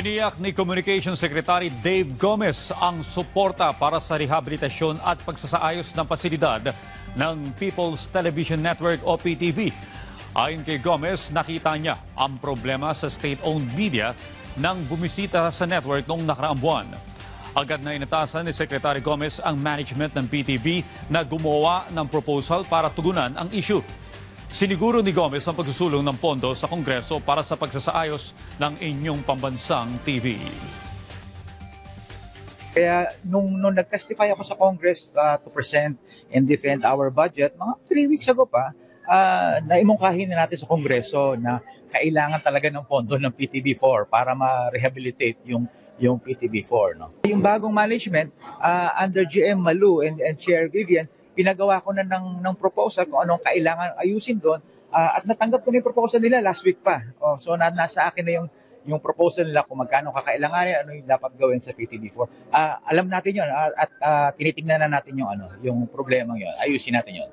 Tiniyak ni Communications Secretary Dave Gomez ang suporta para sa rehabilitasyon at pagsasaayos ng pasilidad ng People's Television Network o PTV. Ayon kay Gomez, nakita niya ang problema sa state-owned media nang bumisita sa network noong nakaraang buwan. Agad na inatasan ni Secretary Gomez ang management ng PTV na gumawa ng proposal para tugunan ang issue. Siniguro ni Gomez ang pagsusulong ng pondo sa Kongreso para sa pagsasaayos ng inyong pambansang TV. Kaya nung nag-testify ako sa Congress to present and defend our budget, mga 3 weeks ago pa, naimungkahin na natin sa Kongreso na kailangan talaga ng pondo ng PTV4 para ma-rehabilitate yung PTV4. No? Yung bagong management, under GM Malu and Chair Vivian, pinagawa ko na ng proposal kung anong kailangan ayusin doon at natanggap ko na yung proposal nila last week pa. So nasa akin na yung proposal nila kung magkano kakailanganin, ano yung dapat gawin sa PTV4. Alam natin yon at tinitingnan na natin yung problema yon. Ayusin natin yon.